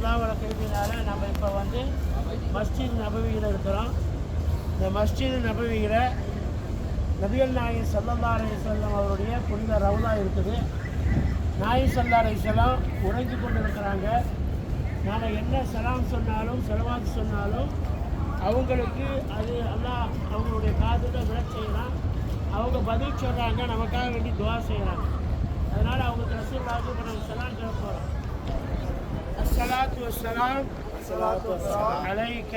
அல்லாஹ்வோட கிருபையினால நம்ம இப்போ வந்து மஸ்ஜித் நபவியில் இருக்கிறோம். இந்த மஸ்ஜித் நபவியில் நபிகள் நாயகம் ஸல்லல்லாஹு அலைஹி வஸல்லம் அவருடைய புனித ரவுலா இருக்குது. நாயகம் ஸல்லல்லாஹு அலைஹி வஸல்லம் உறங்கி கொண்டு இருக்கிறாங்க. நாம் என்ன சலாம் சொன்னாலும் செலவாத்து சொன்னாலும் அவங்களுக்கு அது அல்லாஹ் அவங்களுடைய காதில் விட செய்யலாம். அவங்க பதில் சொல்கிறாங்க, நமக்காக வேண்டி துவா செய்கிறாங்க. அதனால் அவங்களுக்கு ரசூலுல்லாஹ்வுக்கு இப்போ நம்ம சலாம் சொல்ல போகிறோம். الصلاة والسلام عليك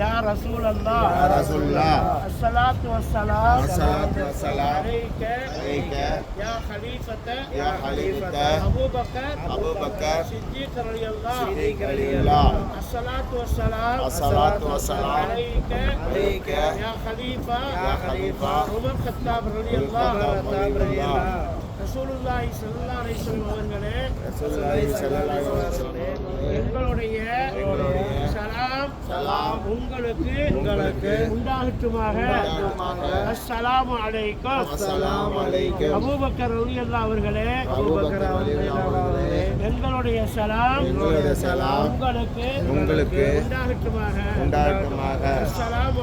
يا رسول الله الصلاة والسلام عليك يا خليفة أبو بكر صديق رضي الله الصلاة والسلام عليك يا خليفة عمر الخطاب رضي الله ரசூலுல்லாஹி ஸல்லல்லாஹு அலைஹி வஸல்லம் அவர்களே, எங்களுடைய சலாம் உங்களுக்கு உண்டாகட்டுமாக. அஸ்ஸலாமு அலைக்கும். அபூபக்கர் ரலியல்லாஹு அவர்களே, எங்களுடைய சலாம் உங்களுக்கு உண்டாகட்டுமாக. அஸ்ஸலாமு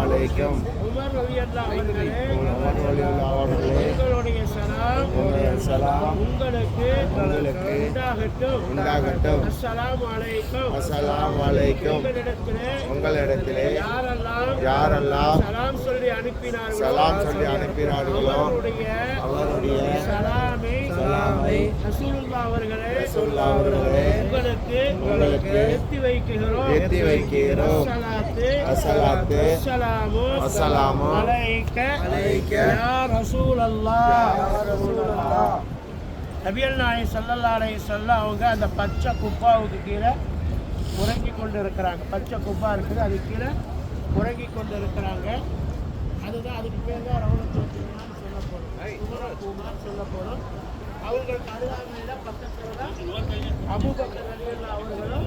அலைக்கும். உமர் ரலியல்லாஹு அவர்களே, எங்களுடைய சலாம் உங்களுக்கு உண்டாகட்டும். அஸ்ஸலாமு அலைக்கும். உங்களிடத்திலே யாரெல்லாம் சலாம் சொல்லி அனுப்பினார்களோ அவருடைய சலாமை ரசூலுல்லாஹ் அவர்களே உங்களுக்கு எத்தி வைக்கிறோம். அஸ்ஸலாத்து வஸ்ஸலாமு அலைக்க யா ரசூலல்லாஹ். நபிகள் நாயகம் ஸல்லல்லாஹு அலைஹி வஸல்லம் அவங்க அந்த பச்சை குப்பாவுக்கு கீழே உறங்கி கொண்டு இருக்கிறாங்க. பச்சை குப்பா இருக்குது, அது கீழே உறங்கி கொண்டு இருக்கிறாங்க. அதுதான், அதுக்கு பேர் தான் ரவுலத்துல்லான்னு சொல்ல போகிறோம், சொல்ல போகிறோம். அவங்களுக்கு அருகாமையில் பக்கத்தில் தான் அபூபக்கர் ரலியல்லாஹு அவர்களும்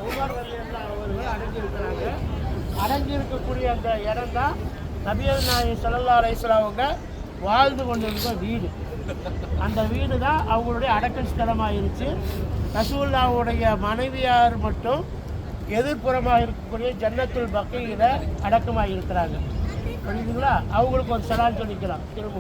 உமர் ரலியல்லாஹு அவர்களும் அடங்கியிருக்கிறாங்க. அடங்கியிருக்கக்கூடிய அந்த இடம் தான் நபிகள் நாயகம் ஸல்லல்லாஹு அலைஹி வஸல்லம் அவங்க வாழ்ந்து கொண்டிருந்த வீடு. அந்த வீடு தான் அவங்களுடைய அடக்கல் ஸ்தலமாக இருந்துச்சு. ரசூலுல்லாஹ்வுடைய மனைவியார் மட்டும் எதிர்ப்புறமாக இருக்கக்கூடிய ஜன்னத்துல் பக்கீல அடக்கமாக இருக்கிறாங்க. புரியுதுங்களா? அவங்களுக்கு ஒரு சலாம் சொல்லிக்கலாம் திரும்ப.